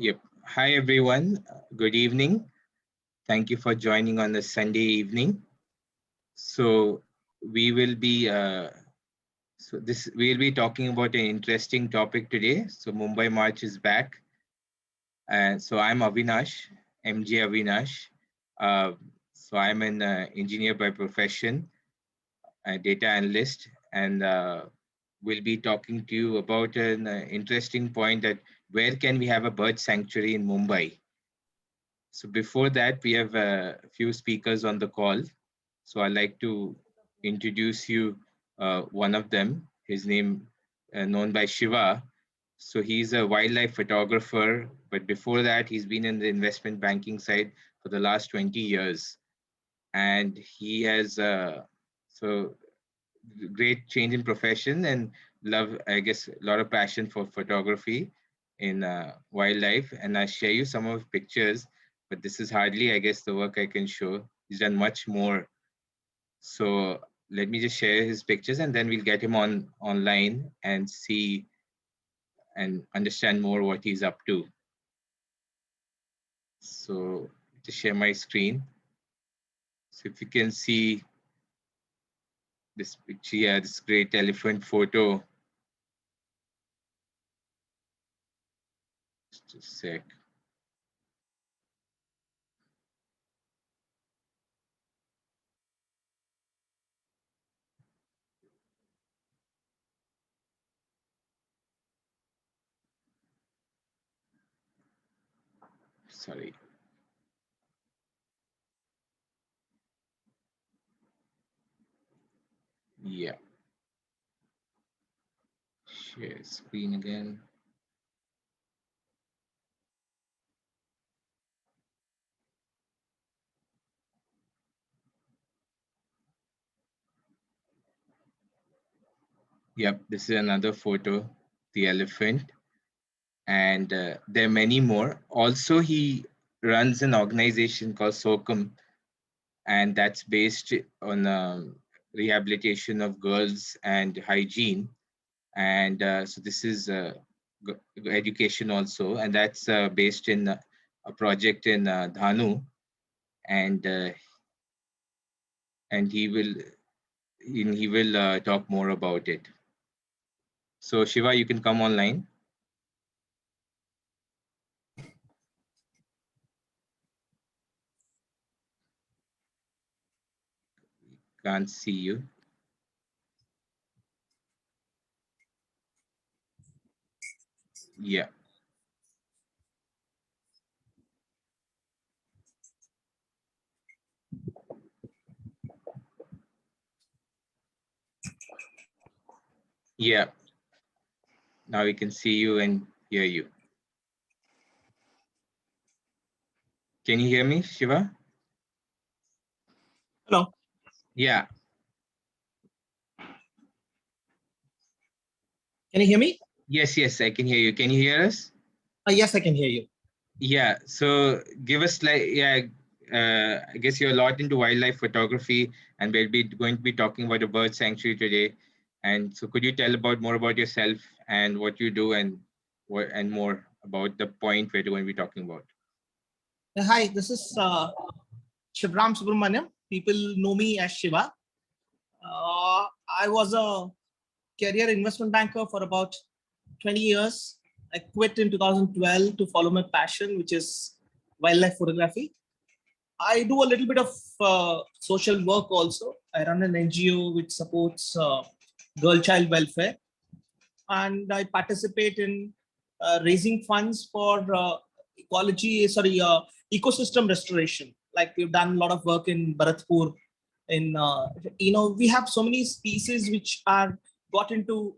Yep. Hi, everyone. Good evening. Thank you for joining on the Sunday evening. So we will be we'll be talking about an interesting topic today. So Mumbai March is back, and so I'm Avinash, MJ Avinash. Uh, so I'm an engineer by profession, a data analyst, and we'll be talking to you about an interesting point that where can we have a bird sanctuary in Mumbai? So before that, we have a few speakers on the call. So I'd like to introduce you one of them. His name known by Shiva. So he's a wildlife photographer, but before that, he's been in the investment banking side for the last 20 years. And he has so great change in profession and love, I guess, a lot of passion for photography in wildlife. And I'll share you some of his pictures, but this is hardly, I guess, the work I can show. He's done much more. So let me just share his pictures and then we'll get him on online and see and understand more what he's up to. So to share my screen. So if you can see this picture, yeah, this great elephant photo. Just a sec. Sorry. Yeah. Share screen again. Yep, this is another photo, the elephant. And there are many more. Also, he runs an organization called SOCUM, and that's based on rehabilitation of girls and hygiene. And so this is education also, and that's based in a project in Dhanu, and and he will talk more about it. So Shiva, you can come online. Can't see you. Yeah. Yeah. Now we can see you and hear you. Can you hear me, Shiva? Hello. Yeah. Can you hear me? Yes, yes, I can hear you. Can you hear us? Yes, I can hear you. Yeah. So give us I guess you're a lot into wildlife photography, and we'll be going to be talking about a bird sanctuary today. And so could you tell about more about yourself and what you do and more about the point we're going to be talking about? Hi, this is Shivram Subramaniam. People know me as Shiva. I was a career investment banker for about 20 years. I quit in 2012 to follow my passion, which is wildlife photography. I do a little bit of social work also. I run an NGO which supports girl child welfare, and I participate in raising funds for ecosystem restoration. Like we've done a lot of work in Bharatpur. We have so many species which are got into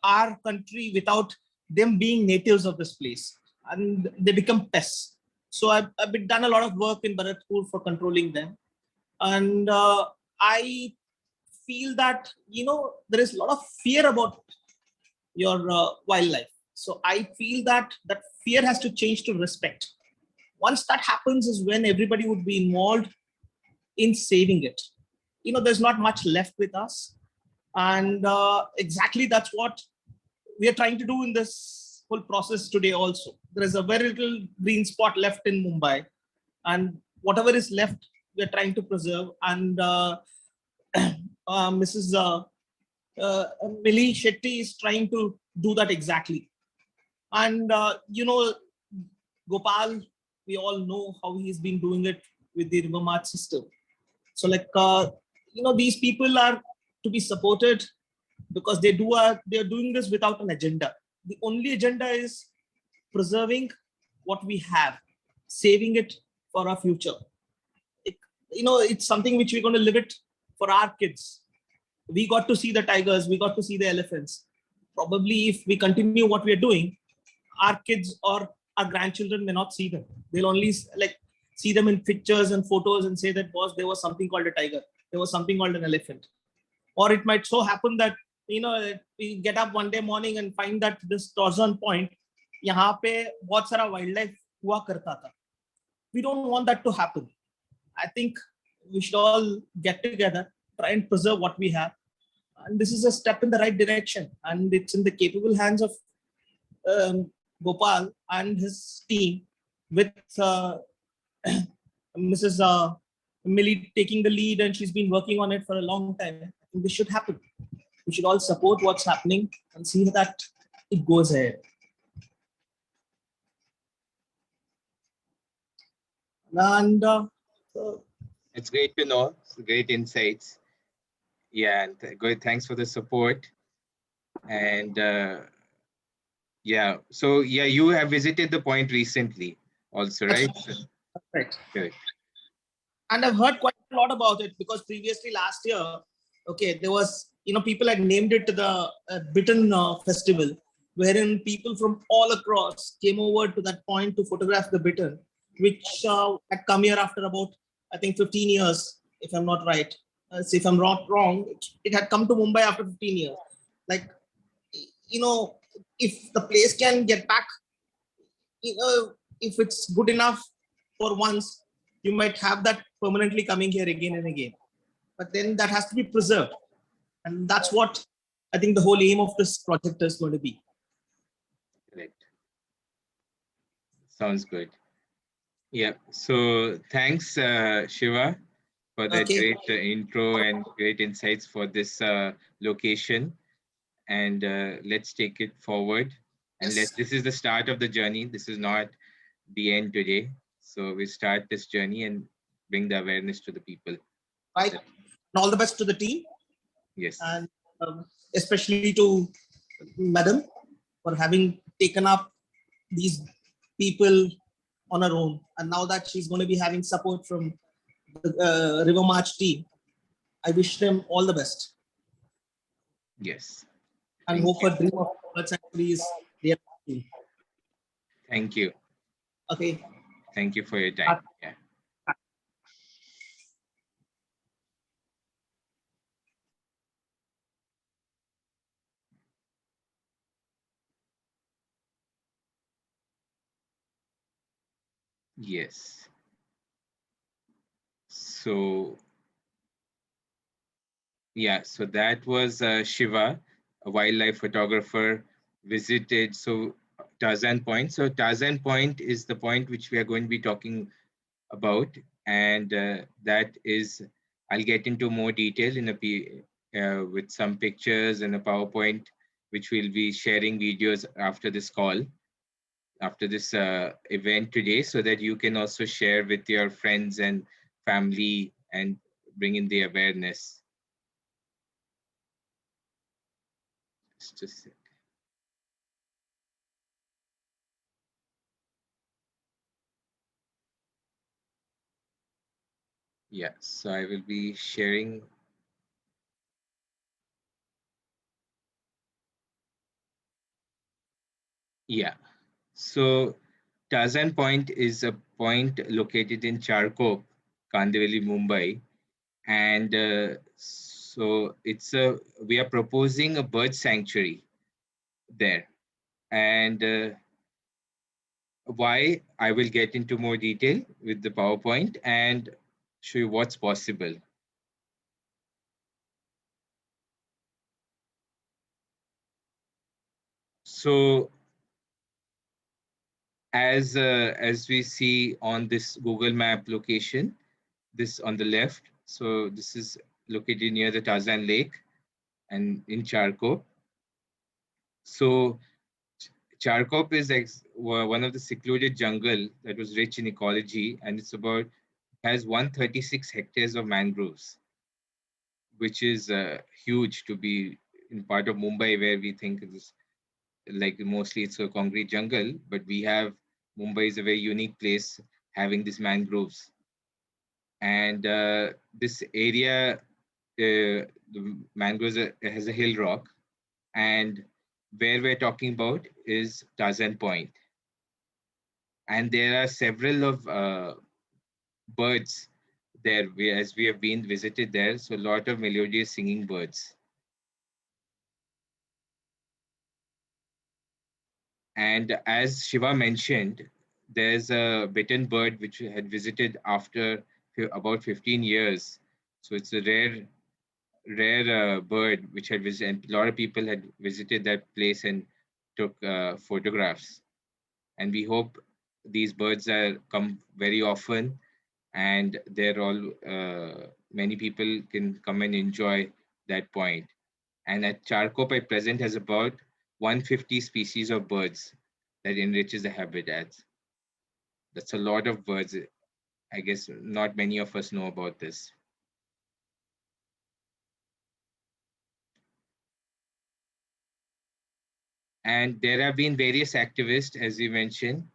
our country without them being natives of this place, and they become pests. So I've done a lot of work in Bharatpur for controlling them, and I feel that there is a lot of fear about your wildlife. So I feel that that fear has to change to respect. Once that happens is when everybody would be involved in saving it. There's not much left with us, and exactly that's what we are trying to do in this whole process today also. There is a very little green spot left in Mumbai, and whatever is left, we are trying to preserve. And Mrs. Millie Shetty is trying to do that exactly. And Gopal, we all know how he's been doing it with the river march system. So these people are to be supported because they're doing this without an agenda. The only agenda is preserving what we have, saving it for our future. It's something which we're going to live it for our kids. We got to see the tigers, we got to see the elephants. Probably if we continue what we're doing, our kids or our grandchildren may not see them. They'll only see them in pictures and photos and say that, boss, there was something called a tiger, there was something called an elephant. Or it might so happen that we get up one day morning and find that this TURZON point, यहाँ पे बहुत सारा wildlife हुआ करता था. We don't want that to happen. I think we should all get together, try and preserve what we have. And this is a step in the right direction. And it's in the capable hands of Gopal and his team, with Mrs. Millie taking the lead, and she's been working on it for a long time. I think this should happen. We should all support what's happening and see that it goes ahead. And it's great to know. It's great insights. Yeah, and good. Thanks for the support. And yeah, so yeah, you have visited the point recently also, right? Right. Good. And I've heard quite a lot about it, because previously last year, okay, there was, people had named it the Bittern Festival, wherein people from all across came over to that point to photograph the bittern, which had come here after about, I think, 15 years, if I'm not right. So if I'm not wrong, it had come to Mumbai after 15 years. Like, if the place can get back, if it's good enough for once, you might have that permanently coming here again and again. But then that has to be preserved. And that's what I think the whole aim of this project is going to be. Correct. Sounds good. Yeah. So thanks, Shiva, for that great intro and great insights for this location. And let's take it forward. And Yes. this is the start of the journey. This is not the end today. So we start this journey and bring the awareness to the people. Right. And all the best to the team. Yes. And especially to Madam for having taken up these people on her own. And now that she's going to be having support from the River March team, I wish them all the best. Yes. And hope her dream of birds actually is realized. Thank you. Okay. Thank you for your time. Yeah. Yes. So, yeah, so that was Shiva, a wildlife photographer, visited TURZON Point. So TURZON Point is the point which we are going to be talking about, and that is, I'll get into more detail in with some pictures and a PowerPoint, which we'll be sharing videos after this call, after this event today, so that you can also share with your friends and family and bring in the awareness. Just a sec. Yeah, so I will be sharing. Yeah, so TURZON Point is a point located in Charkop, Kandivali, Mumbai. And so we are proposing a bird sanctuary there. And why, I will get into more detail with the PowerPoint and show you what's possible. So as we see on this Google Map location, this on the left. So this is located near the Tarzan Lake and in Charkop. So Charkop is one of the secluded jungle that was rich in ecology, and it's about has 136 hectares of mangroves, which is huge to be in part of Mumbai, where we think it is like mostly it's a concrete jungle, but we have Mumbai is a very unique place having these mangroves, and this area, the mangroves has a hill rock, and where we're talking about is Tarzan Point, and there are several of birds there. As we have been visited there, so a lot of melodious singing birds. And as Shiva mentioned, there's a bitten bird which had visited after about 15 years. So it's a rare bird which had visited, and a lot of people had visited that place and took photographs. And we hope these birds are come very often, and they're all many people can come and enjoy that point. And at Charkop at present has about 150 species of birds that enriches the habitats. That's a lot of birds. I guess not many of us know about this. And there have been various activists, as you mentioned,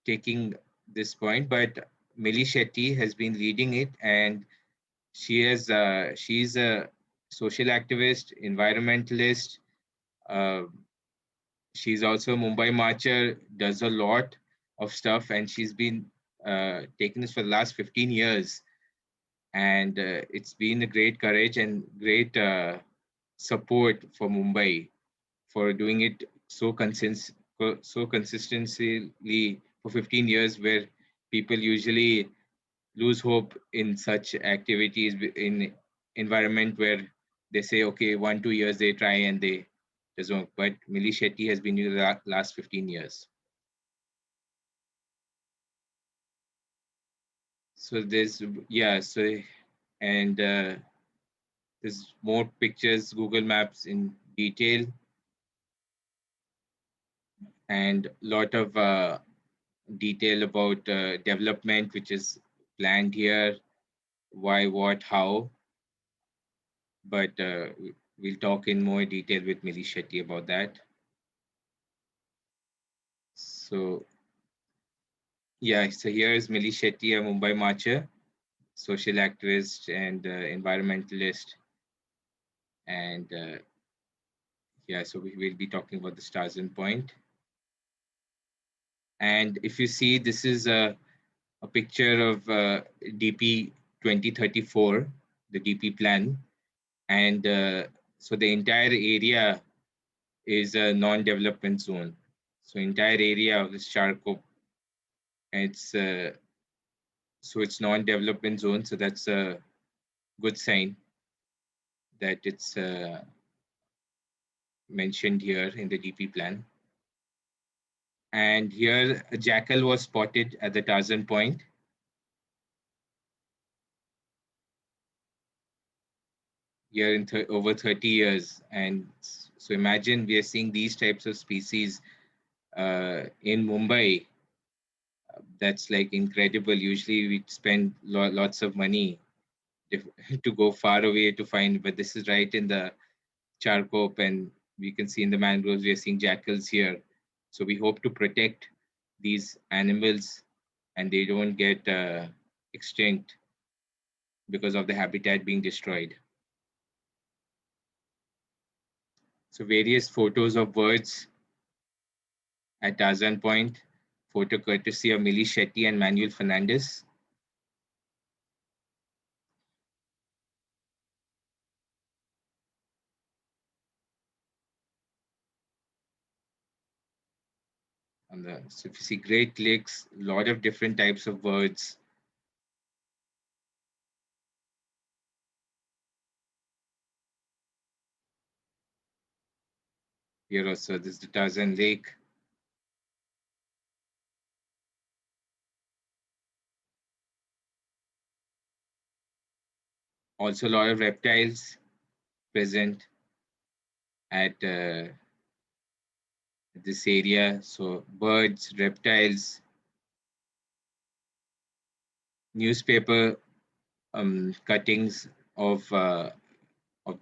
taking this point, but Millie Shetty has been leading it, and she's a social activist, environmentalist. Uh, she's also a Mumbai marcher, does a lot of stuff, and she's been taking this for the last 15 years. And it's been a great courage and great support for Mumbai for doing it so consistently for 15 years, where people usually lose hope in such activities in environment where they say, okay, 1 2 years they try and they doesn't work. But Millie Shetty has been doing the last 15 years. So there's yeah, so and there's more pictures, Google Maps in detail, and lot of detail about development which is planned here, why, what, how. But we'll talk in more detail with Millie Shetty about that. So yeah, so here is Millie Shetty, a Mumbai marcher, social activist and environmentalist. And yeah, so we will be talking about the Tarzan Point. And if you see, this is a picture of DP 2034, the DP plan. And so the entire area is a non-development zone. So entire area of this Charkop, it's so it's non-development zone. So that's a good sign that it's mentioned here in the DP plan. And here a jackal was spotted at the Tarzan Point. Here in over 30 years. And so imagine we are seeing these types of species in Mumbai. That's like incredible. Usually we spend lots of money to go far away to find, but this is right in the Charkop, and we can see in the mangroves, we are seeing jackals here. So we hope to protect these animals and they don't get extinct because of the habitat being destroyed. So various photos of birds at Tarzan Point, photo courtesy of Millie Shetty and Manuel Fernandez. So if you see Great Lakes, a lot of different types of birds. Here also, this is the Tarzan Lake. Also, a lot of reptiles present at this area. So birds, reptiles, newspaper cuttings of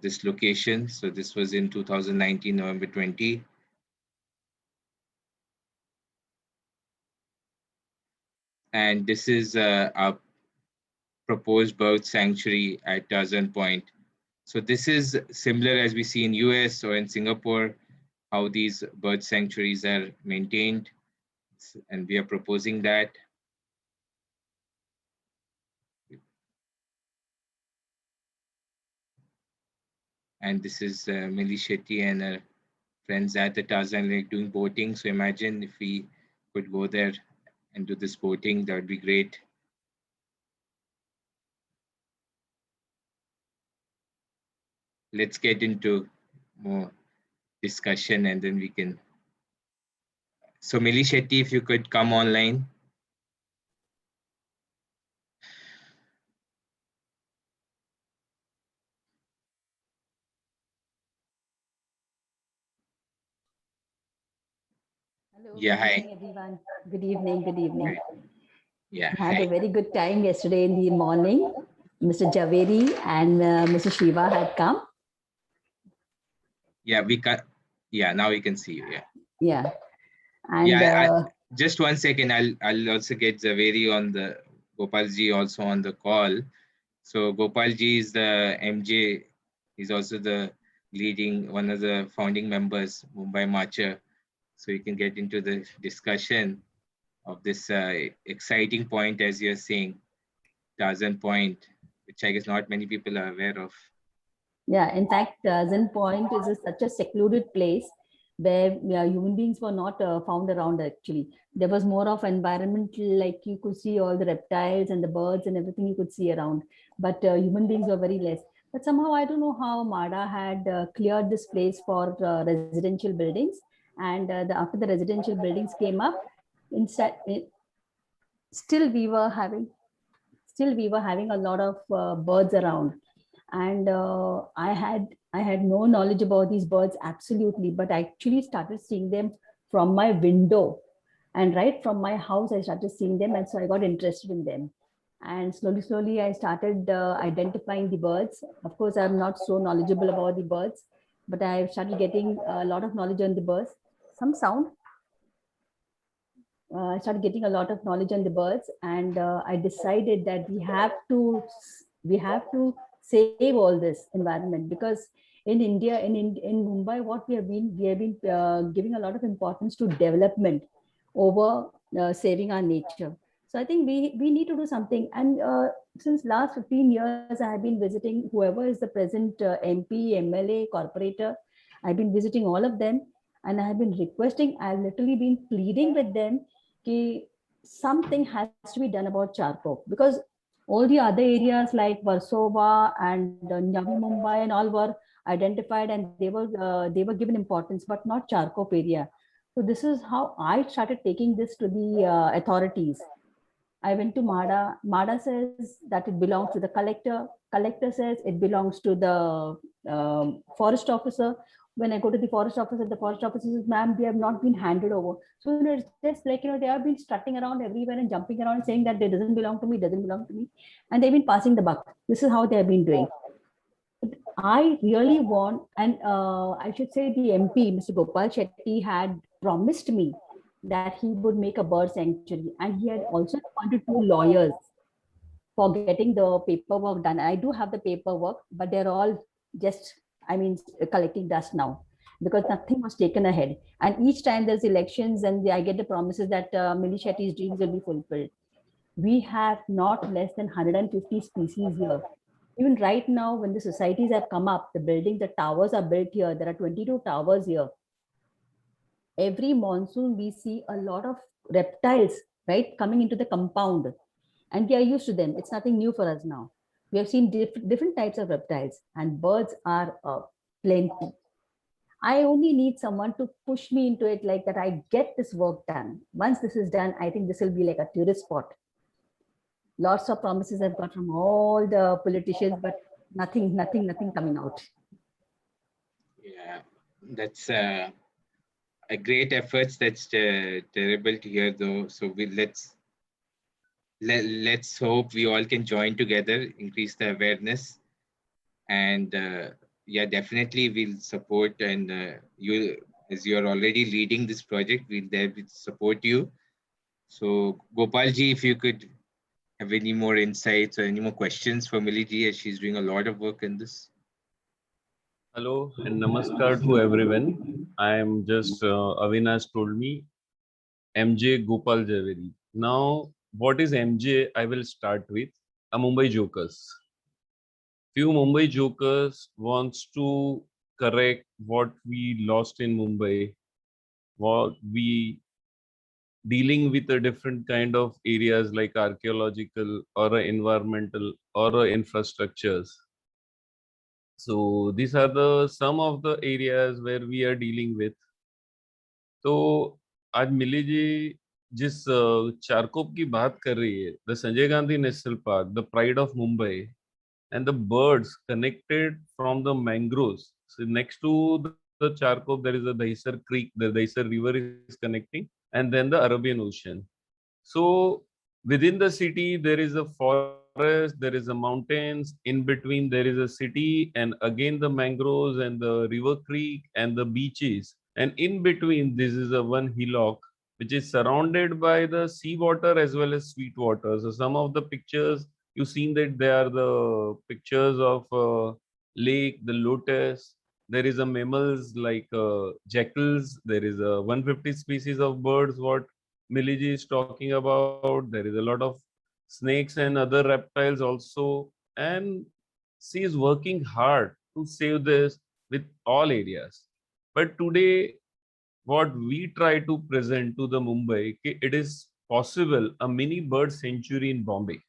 this location. So this was in 2019, November 20. And this is our proposed bird sanctuary at TURZON Point. So this is similar as we see in US or in Singapore, how these bird sanctuaries are maintained. And we are proposing that. And this is Millie Shetty and her friends at the Tarzan Lake doing boating. So imagine if we could go there and do this boating, that would be great. Let's get into more discussion and then we can. So Millie Shetty, if you could come online. Hello, Yeah, good hi. evening, everyone. Good evening, good evening. Yeah, I had hi. a very good time yesterday in the morning. Mr. Javeri and Mr. Shiva had come. Yeah, we can. Yeah, now we can see you. Yeah. Yeah. And Yeah, just 1 second. I'll also get Zaveri on the Gopalji also on the call. So Gopalji is the MJ. He's also the leading one of the founding members, Mumbai Marcher. So you can get into the discussion of this exciting point, as you're saying, Tarzan Point, which I guess not many people are aware of. yeah, in fact, Zen Point is such a secluded place where human beings were not found around actually. There was more of environmental, like you could see all the reptiles and the birds and everything you could see around, but human beings were very less. But somehow I don't know how MADA had cleared this place for residential buildings, and after the residential buildings came up, instead, still we were having a lot of birds around, and I had no knowledge about these birds absolutely, but I actually started seeing them from my window, and right from my house I started seeing them, and so I got interested in them, and slowly I started identifying the birds. Of course, I'm not so knowledgeable about the birds, but I started getting a lot of knowledge on the birds. Some sound. I started getting a lot of knowledge on the birds, and I decided that we have to save all this environment, because in India, in Mumbai, what we have been giving a lot of importance to development over saving our nature. So I think we need to do something. And since last 15 years, I have been visiting whoever is the present MP, MLA, corporator. I've been visiting all of them, and I have been requesting. I've literally been pleading with them कि something has to be done about Charkop, because all the other areas like Warsaw and Navi Mumbai and all were identified, and they were given importance, but not Charkop area. So this is how I started taking this to the authorities. I went to MADA. MADA says that it belongs to the collector. Collector says it belongs to the forest officer. When I go to the forest officer says, "Ma'am, they have not been handed over." So it's just like, they have been strutting around everywhere and jumping around saying that it doesn't belong to me, doesn't belong to me, and they've been passing the buck. This is how they have been doing. I really want, and I should say the MP, Mr. Gopal Shetty, had promised me that he would make a bird sanctuary, and he had also appointed 2 lawyers for getting the paperwork done. I do have the paperwork, but they're all just, collecting dust now, because nothing was taken ahead. And each time there's elections, and I get the promises that Millie Shetty's dreams will be fulfilled. We have not less than 150 species here. Even right now, when the societies have come up, the buildings, the towers are built here. There are 22 towers here. Every monsoon, we see a lot of reptiles, right, coming into the compound, and we are used to them. It's nothing new for us now. We have seen different types of reptiles, and birds are plenty. I only need someone to push me into it, like that I get this work done. Once this is done, I think this will be like a tourist spot. Lots of promises I've got from all the politicians, but Nothing coming out. Yeah, that's a great efforts. That's terrible to hear, though. So let's hope we all can join together, increase the awareness, and yeah, definitely we'll support. And you, as you're already leading this project, we'll there will support you. So Gopalji, if you could have any more insights or any more questions for Millie, as she's doing a lot of work in this. Hello and namaskar to everyone. I am just Avinash told me MJ Gopal Javeri. Now, what is MJ? I will start with a Mumbai Jokers. Few Mumbai Jokers wants to correct what we lost in Mumbai, what we dealing with a different kind of areas like archaeological or environmental or infrastructures. So these are the some of the areas where we are dealing with. तो आज मिली जी जिस चारकोप की बात कर रही है, the Sanjay Gandhi national park, the pride of Mumbai, and the birds connected from the mangroves. So next to the Charkop, there is a Dahisar Creek, the Dahisar River is connecting, and then the Arabian Ocean. So within the city, there is a forest, there is a mountains, in between there is a city, and again the mangroves and the river creek and the beaches. And in between, this is a one hillock, which is surrounded by the seawater as well as sweet water. So some of the pictures you've seen that they are the pictures of lake, the lotus. There is a mammals like jackals. There is a 150 species of birds. What Millie is talking about. There is a lot of snakes and other reptiles also. And she is working hard to save this with all areas. But today, what we try to present to the Mumbai, it is possible a mini bird sanctuary in Bombay.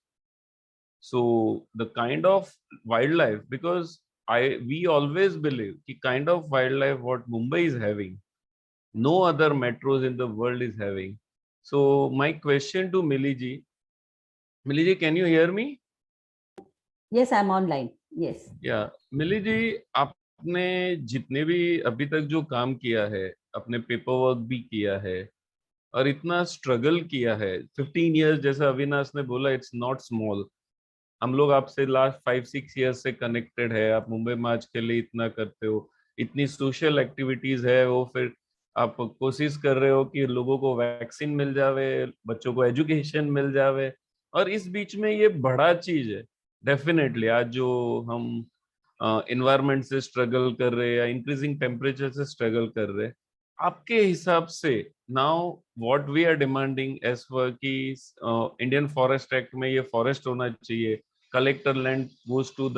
So the kind of wildlife, because we always believe the kind of wildlife what Mumbai is having, no other metros in the world is having. So my question to Millie ji, can you hear me? Yes, I'm online. Yes. Yeah, Millie ji, आपने जितने भी अभी तक जो काम किया है, अपने पेपर वर्क भी किया है और इतना स्ट्रगल किया है, 15 years जैसा अविनाश ने बोला, इट्स नॉट स्मॉल. हम लोग आपसे लास्ट 5-6 years से कनेक्टेड है. आप मुंबई मार्च के लिए इतना करते हो, इतनी सोशल एक्टिविटीज है, वो फिर आप कोशिश कर रहे हो कि लोगों को वैक्सीन मिल जावे, बच्चों को एजुकेशन मिल जावे, और इस बीच में ये बड़ा चीज है. डेफिनेटली आज जो हम एनवायरनमेंट से स्ट्रगल कर रहे हैं या इंक्रीजिंग टेम्परेचर से स्ट्रगल कर रहे हैं, आपके हिसाब से now what we are demanding as पर कि इंडियन फॉरेस्ट एक्ट में ये फॉरेस्ट होना चाहिए, collector land goes to the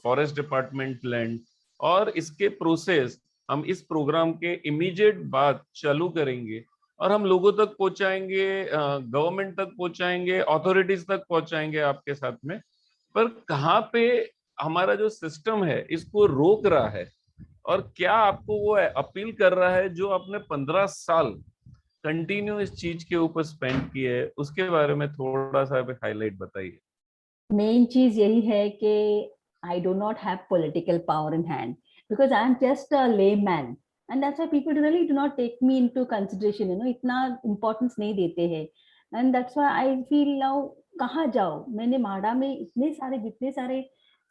forest department land, और इसके प्रोसेस हम इस प्रोग्राम के इमीडिएट बाद चालू करेंगे और हम लोगों तक पहुंचाएंगे, गवर्नमेंट तक पहुंचाएंगे, अथॉरिटीज तक पहुंचाएंगे आपके साथ में. पर कहाँ पे हमारा जो सिस्टम है इसको रोक रहा है, और क्या आपको वो अपील कर रहा है जो आपने 15 साल कंटिन्यू इस चीज के ऊपर स्पेंड किए है, उसके बारे में थोड़ा सा हाईलाइट बताइए. मेन चीज यही है कि I do not have political power in hand because I am just a layman, and that's why people really do not take me into consideration. इतना importance नहीं देते हैं, and that's why I feel now कहाँ जाओ. मैंने माडा में जितने सारे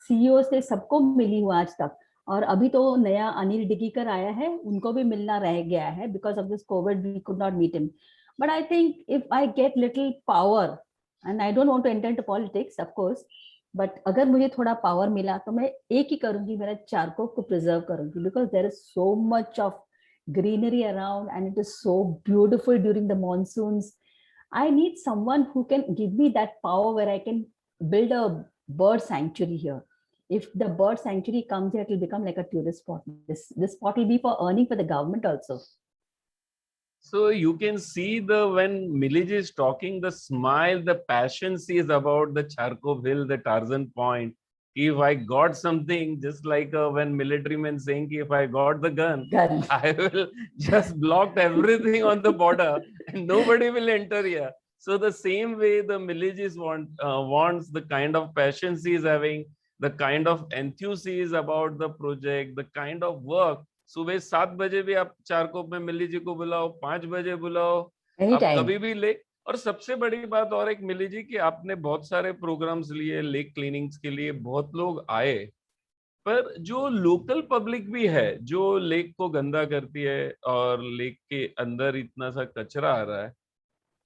CEOs थे, सबको मिली हूँ आज तक, और अभी तो नया अनिल डिगीकर आया है, उनको भी मिलना रह गया है. Because of this COVID, we could not meet him. But I think if I get little power, and I don't want to enter into politics, of course, but अगर मुझे थोड़ा पावर मिला तो मैं एक ही करूंगी, मेरा चारकोप को प्रिजर्व करूंगी, because there is so much of greenery around and it is so beautiful during the monsoons. I need someone who can give me that power where I can build a bird sanctuary here. If the bird sanctuary comes here, it will become like a tourist spot. This spot will be for earning for the government also. So you can see when Millie is talking, the smile, the passion she is about the Charkop Hill, the TURZON Point. If I got something, just like when military men saying, if I got the gun, I will just block everything on the border and nobody will enter here. So the same way the Millie wants the kind of passion she is having, the kind of enthusiasm about the project, the kind of work. सुबह 7 बजे भी आप चारकोप में मिली जी को बुलाओ, 5 बजे बुलाओ, आप Anytime. कभी भी ले। और सबसे बड़ी बात और एक मिली जी कि आपने बहुत सारे प्रोग्राम्स लिए लेक क्लीनिंग्स के लिए, बहुत लोग आए, पर जो लोकल पब्लिक भी है जो लेक को गंदा करती है और लेक के अंदर इतना सा कचरा आ रहा है,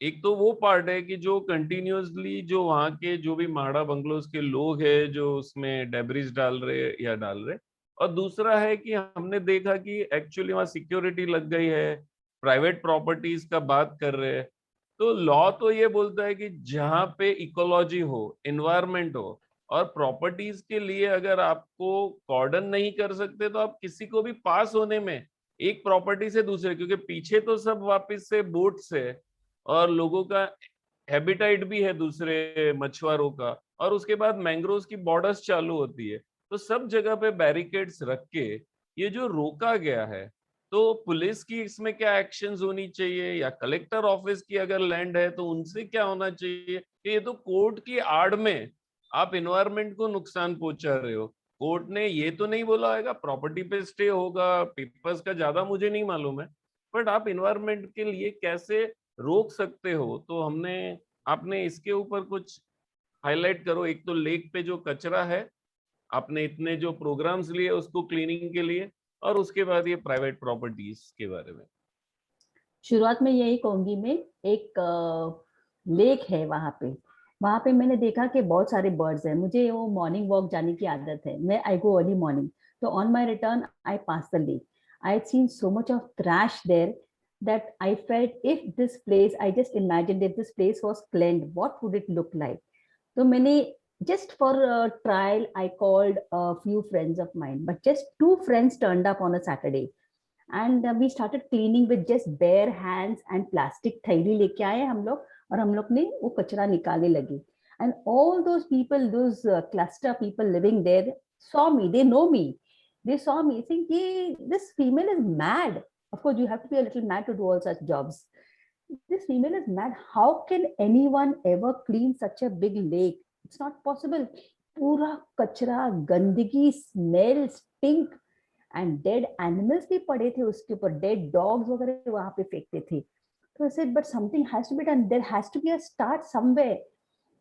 एक तो वो पार्ट है कि जो कंटिन्यूअसली जो वहाँ के जो भी माड़ा बंगलोज के लोग हैं जो उसमें डेब्रिस डाल रहे, और दूसरा है कि हमने देखा कि एक्चुअली वहाँ सिक्योरिटी लग गई है, प्राइवेट प्रॉपर्टीज का बात कर रहे हैं। तो लॉ तो ये बोलता है कि जहाँ पे इकोलॉजी हो, एनवायरमेंट हो, और प्रॉपर्टीज के लिए अगर आपको कॉर्डन नहीं कर सकते तो आप किसी को भी पास होने में एक प्रॉपर्टी से दूसरे, क्योंकि पीछे तो सब वापस से बोट से और लोगों का हैबिटेट भी है दूसरे मछुआरों का, और उसके बाद मैंग्रोव्स की बॉर्डर्स चालू होती है। तो सब जगह पे बैरिकेड्स रख के ये जो रोका गया है, तो पुलिस की इसमें क्या एक्शंस होनी चाहिए, या कलेक्टर ऑफिस की अगर लैंड है तो उनसे क्या होना चाहिए कि ये तो कोर्ट की आड़ में आप एनवायरमेंट को नुकसान पहुंचा रहे हो। कोर्ट ने ये तो नहीं बोला होगा प्रॉपर्टी पे स्टे होगा, पेपर्स का ज्यादा मुझे नहीं मालूम है, बट आप एनवायरमेंट के लिए कैसे रोक सकते हो। तो हमने आपने इसके ऊपर कुछ हाईलाइट करो। एक तो लेक पे जो कचरा है, आपने इतने जो प्रोग्राम्स लिए उसको क्लीनिंग के लिए, और उसके बाद ये प्राइवेट प्रॉपर्टीज के बारे में। शुरुआत में यही कहूंगी मैं, एक लेक है वहां पे मैंने देखा कि बहुत सारे बर्ड्स हैं। मुझे वो मॉर्निंग वॉक जाने की आदत है, मैं आई गो अर्ली मॉर्निंग, तो on my return I pass the lake, I had seen so much of trash there that I felt if this place, I just imagined if this place was cleaned, what would it look like? So मैंने just for a trial, I called a few friends of mine, but just 2 friends turned up on a Saturday, and we started cleaning with just bare hands and plastic थैली लेके आए हम लोग, और हम लोग ने वो कचरा निकालने लगे। And all those people, those cluster people living there saw me, they know me, they saw me saying, this female is mad. Of course, you have to be a little mad to do all such jobs. This female is mad. How can anyone ever clean such a big lake? It's not possible. पूरा कचरा, गंदगी, smell, stink, and dead animals भी पड़े थे उसके ऊपर, dead dogs वगैरह वहां पे फेंकते थे। So I said, but something has to be done. There has to be a start somewhere.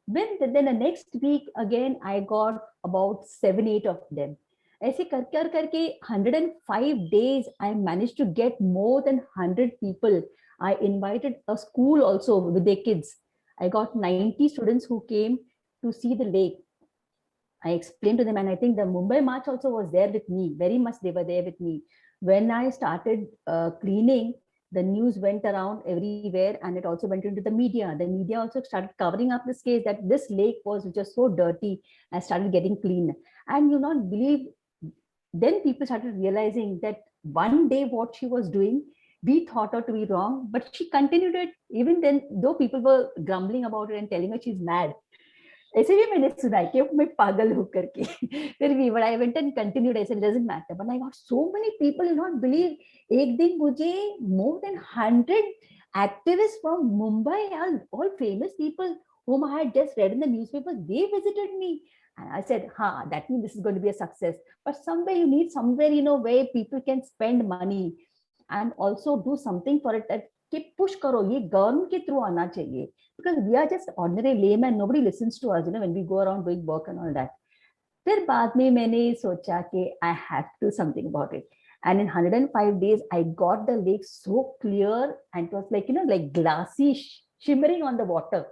Then the next week again, I got about 7-8 of them. ऐसे करके 105 days I managed to get more than 100 people. I invited a school also with their kids. I got 90 students who came to see the lake. I explained to them, and I think the Mumbai March also was there with me. Very much they were there with me. When I started cleaning, the news went around everywhere, and it also went into the media. The media also started covering up this case that this lake was just so dirty and started getting clean. And you not believe, then people started realizing that one day what she was doing, we thought her to be wrong, but she continued it even then, though people were grumbling about it and telling her she's mad. ऐसे भी मैंने सुना है कि मैं पागल हूँ करके, फिर भी but I went and continued. I said it doesn't matter, but I got so many people, you not believe, एक दिन मुझे more than 100 activists from Mumbai, all famous people whom I had just read in the newspaper, they visited me. And I said, that means this is going to be a success. But somewhere you need somewhere, where people can spend money and also do something for it, that कि push करो, ये government के through आना चाहिए, because we are just ordinary laymen, nobody listens to us, when we go around doing work and all that. फिर बाद में मैंने सोचा कि I have to do something about it. And in 105 days, I got the lake so clear, and it was like, like glassy, shimmering on the water.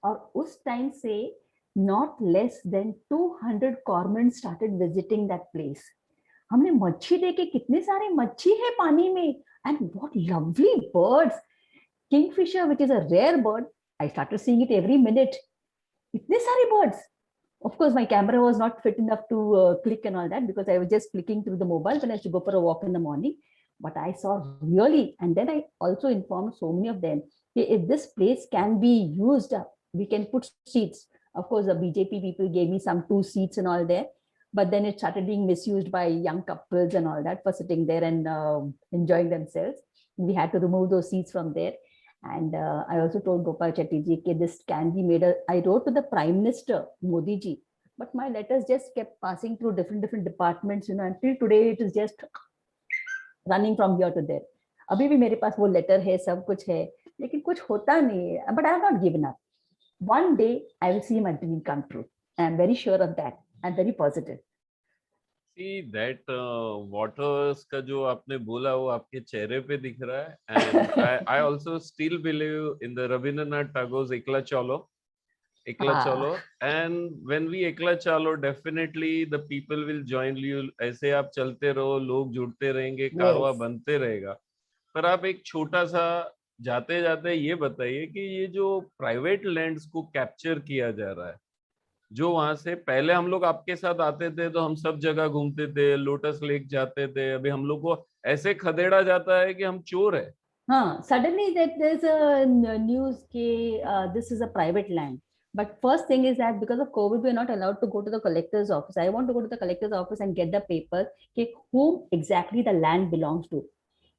और उस time से not less than 200 cormorants started visiting that place. हमने मच्छी देखे, कितने सारे मच्छी है पानी में, and what lovely birds. Kingfisher, which is a rare bird, I started seeing it every minute. इतने सारे birds. Of course, my camera was not fit enough to click and all that, because I was just clicking through the mobile when I used to go for a walk in the morning. But I saw really, and then I also informed so many of them, if this place can be used up, we can put seats. Of course, the BJP people gave me some 2 seats and all there, but then it started being misused by young couples and all that for sitting there and enjoying themselves. We had to remove those seats from there. And I also told Gopal Chetty ji, this can be made. I wrote to the Prime Minister, Modi ji, but my letters just kept passing through different departments, you know, until today it is just running from here to there. अभी भी मेरे पास वो letter है, सब कुछ है, लेकिन कुछ होता नहीं है. But I have not given up. One day I will see my dream come true. I am very sure of that. I am very positive. See that waters का जो आपने बोला वो आपके चेहरे पे दिख रहा है. And I also still believe in the Rabindranath Tagore's Ekla Chalo. Ekla Chalo. And when we Ekla Chalo, definitely the people will join you. ऐसे आप चलते रहो, लोग जुड़ते रहेंगे, कारवां बनते रहेगा. पर आप एक छोटा सा जाते जाते ये बताइए कि ये जो प्राइवेट लैंड्स को कैप्चर किया जा रहा है, जो वहां से पहले हम लोग आपके साथ आते थे तो हम सब जगह घूमते थे, लोटस लेक जाते थे, अभी हम लोग को ऐसे खदेड़ा जाता है कि हम चोर है. हाँ, suddenly that there's a news कि this is a private land. But first thing is that because of COVID, we're not allowed to go to the collector's office. I want to go to the collector's office and get the paper कि whom exactly the land belongs to.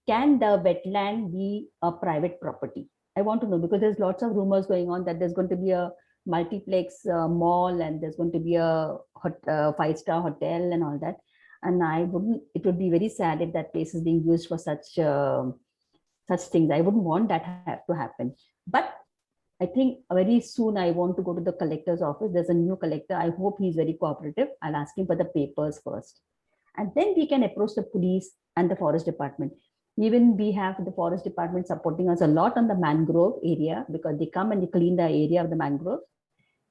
Can the wetland be a private property? I want to know, because there's lots of rumors going on that there's going to be a multiplex mall and there's going to be a 5-star hotel and all that. And it would be very sad if that place is being used for such things. I wouldn't want that to happen. But I think very soon I want to go to the collector's office. There's a new collector. I hope he's very cooperative. I'll ask him for the papers first. And then we can approach the police and the forest department. Even we have the forest department supporting us a lot on the mangrove area, because they come and they clean the area of the mangrove.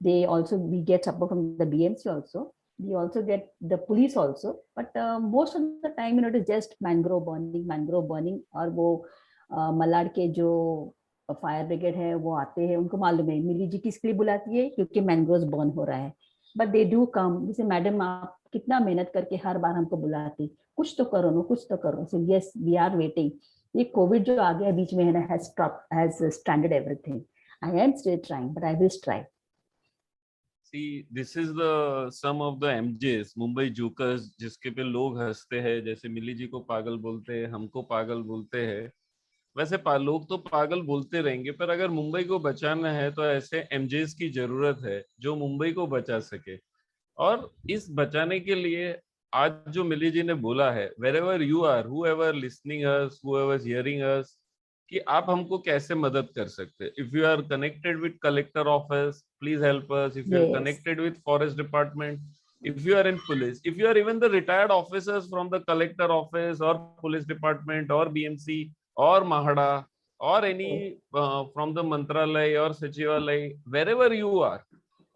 We get support from the BMC also. We also get the police also. But most of the time, you know, it is just mangrove burning. और वो मलाड के जो fire brigade है वो आते हैं, उनको मालूम है मिली जी किसके लिए बुलाती है, क्योंकि मैंग्रोव्स बर्न हो रहा है. But they do come. जैसे मैडम आप कितना मेहनत करके हर बार हमको बुलाती, कुछ तो करो ना, कुछ तो करो. So yes, we are waiting. ये कोविड जो आ गया बीच में है ना, has standard everything. I am still trying, but I will try. See, this is the some of the MJs, Mumbai jokers, जिसके पे लोग हंसते हैं. जैसे मिली जी को पागल बोलते हैं, हमको पागल बोलते हैं. वैसे लोग तो पागल बोलते रहेंगे, पर अगर मुंबई को बचाना है तो ऐसे एमजेस की जरूरत है जो मुंबई को बचा सके. और इस बचाने के लिए आज जो मिली जी ने बोला है, wherever you are, whoever listening us, whoever is hearing us, कि आप हमको कैसे मदद कर सकते हैं. If you are connected with collector office, please help us. If you are connected with forest department, if you are in police, if you are even the retired officers from the collector office or police department or BMC or Mahada or any from the Mantralay or Sachivalay, wherever you are,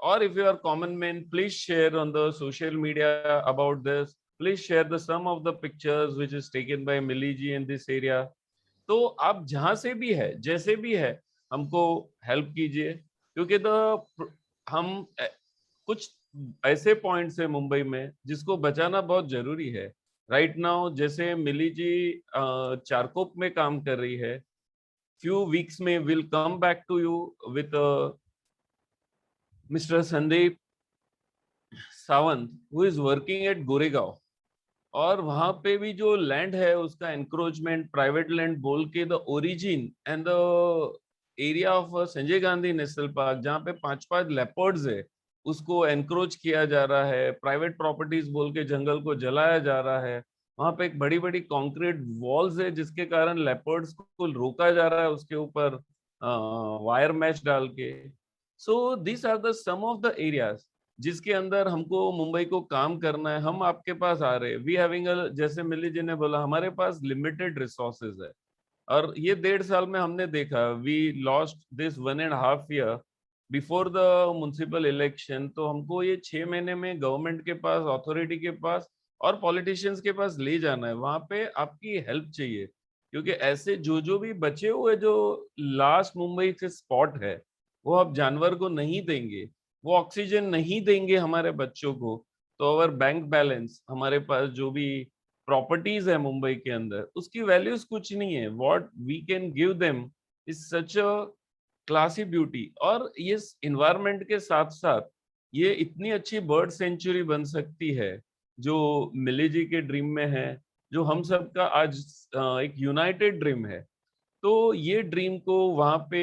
or if you are common men, please share on the social media about this. Please share the some of the pictures which is taken by Millie ji in this area. तो आप जहां से भी है, जैसे भी है, हमको हेल्प कीजिए, क्योंकि हम कुछ ऐसे पॉइंट्स है मुंबई में जिसको बचाना बहुत जरूरी है राइट नाउ. जैसे मिली जी चारकोप में काम कर रही है. फ्यू वीक्स में will come back to you with mister Sandeep Sawant who is working at Goregaon. और वहां पे भी जो लैंड है उसका एनक्रोचमेंट प्राइवेट लैंड बोल के the origin and the area of Sanjay Gandhi national park, जहाँ पे 5 लेपर्ड्स है, उसको एनक्रोच किया जा रहा है. प्राइवेट प्रॉपर्टीज बोल के जंगल को जलाया जा रहा है. वहां पे एक बड़ी बड़ी कंक्रीट वॉल्स है जिसके कारण लेपर्ड्स को रोका जा रहा है उसके ऊपर वायर मैश डाल के. So this are the some of the areas जिसके अंदर हमको मुंबई को काम करना है. हम आपके पास आ रहे हैं, वी हैविंग जैसे मिली जी ने बोला, हमारे पास लिमिटेड रिसोर्सेज है. और ये 1.5 साल में हमने देखा, we lost this 1.5 year before the municipal election. तो हमको ये 6 महीने में गवर्नमेंट के पास, अथॉरिटी के पास और पॉलिटिशियंस के पास ले जाना है. वहां पे आपकी हेल्प चाहिए, क्योंकि ऐसे जो भी बचे हुए जो लास्ट मुंबई से स्पॉट है, वो अब जानवर को नहीं देंगे, वो ऑक्सीजन नहीं देंगे हमारे बच्चों को. तो अवर बैंक बैलेंस, हमारे पास जो भी प्रॉपर्टीज है मुंबई के अंदर, उसकी वैल्यूज कुछ नहीं है. What we can give them is such a classy beauty. और ये इन्वायरमेंट के साथ साथ ये इतनी अच्छी बर्ड सेंचुरी बन सकती है जो मिली जी के ड्रीम में है, जो हम सबका आज एक यूनाइटेड ड्रीम है. तो ये ड्रीम को वहां पे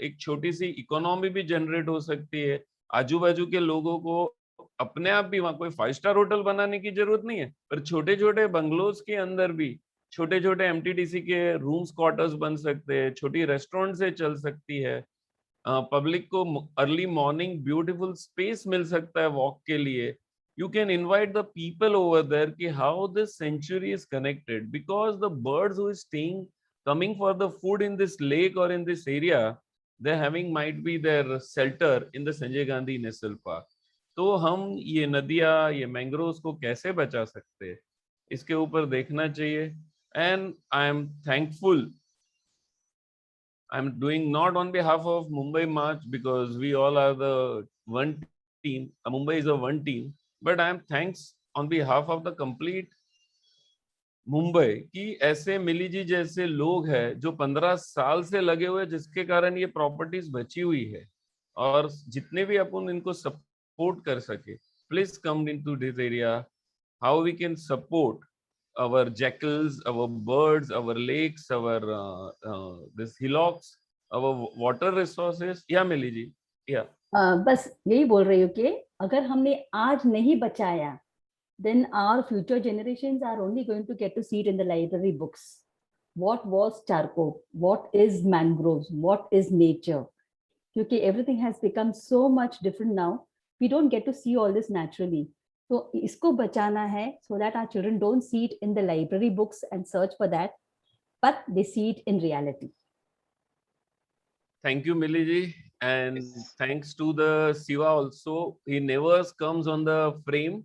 एक छोटी सी इकोनॉमी भी जनरेट हो सकती है. आजू बाजू के लोगों को अपने आप भी वहां कोई 5 स्टार होटल बनाने की जरूरत नहीं है, पर छोटे छोटे बंगलोज के अंदर भी छोटे छोटे एमटीडीसी के रूम्स क्वार्टर्स बन सकते हैं, छोटी रेस्टोरेंट से चल सकती है, पब्लिक को अर्ली मॉर्निंग ब्यूटीफुल स्पेस मिल सकता है वॉक के लिए. You can invite the people over there ki how this century is connected, because the birds who is staying coming for the food in this lake or in this area, they're having might be their shelter in the Sanjay Gandhi National Park. तो हम ये नदियाँ, ये mangroves को कैसे बचा सकते हैं, इसके ऊपर देखना चाहिए. And I am thankful, I'm doing not on behalf of Mumbai March because we all are the one team. Mumbai is a one team, but I am thanks on behalf of the complete Mumbai कि ऐसे मिली जी जैसे लोग हैं जो 15 साल से लगे हुए, जिसके कारण ये प्रॉपर्टीज बची हुई है. और जितने भी अपन इनको सपोर्ट कर सके, please come into this area. How we can support our jackals, our birds, our lakes, our this hillocks, our water resources. Yeah, Millie ji. Yeah. बस यही बोल रही हूँ कि अगर हमने आज नहीं बचाया, then our future generations are only going to get to see it in the library books. What was Charkop? What is mangroves? What is nature? क्योंकि everything has become so much different now. We don't get to see all this naturally. तो इसको बचाना है so that our children don't see it in the library books and search for that, but they see it in reality. Thank you, Millie ji, and thanks to the Siva also. He never comes on the frame,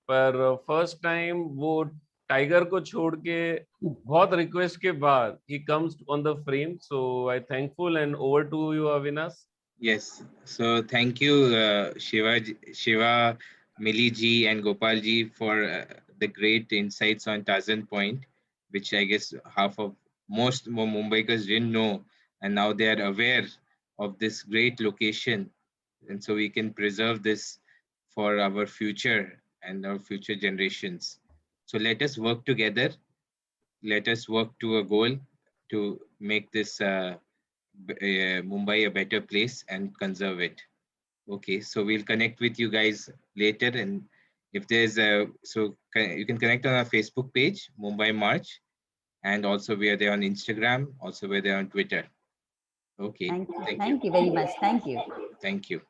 पर first time वो tiger को छोड़ के बहुत request के बाद he comes on the frame. So I thankful, and over to you, Avinash. Yes, so thank you, Shiva, Millie ji, and Gopal ji for the great insights on TURZON Point, which I guess half of most Mumbaikars didn't know, and now they are aware of this great location, and so we can preserve this for our future and our future generations. So let us work together. Let us work to a goal to make this Mumbai a better place and conserve it. Okay, so we'll connect with you guys later, and if there's a you can connect on our Facebook page, Mumbai March, and also we are there on Instagram. Also we're there on Twitter. Okay, Thank you very much. Thank you. Thank you.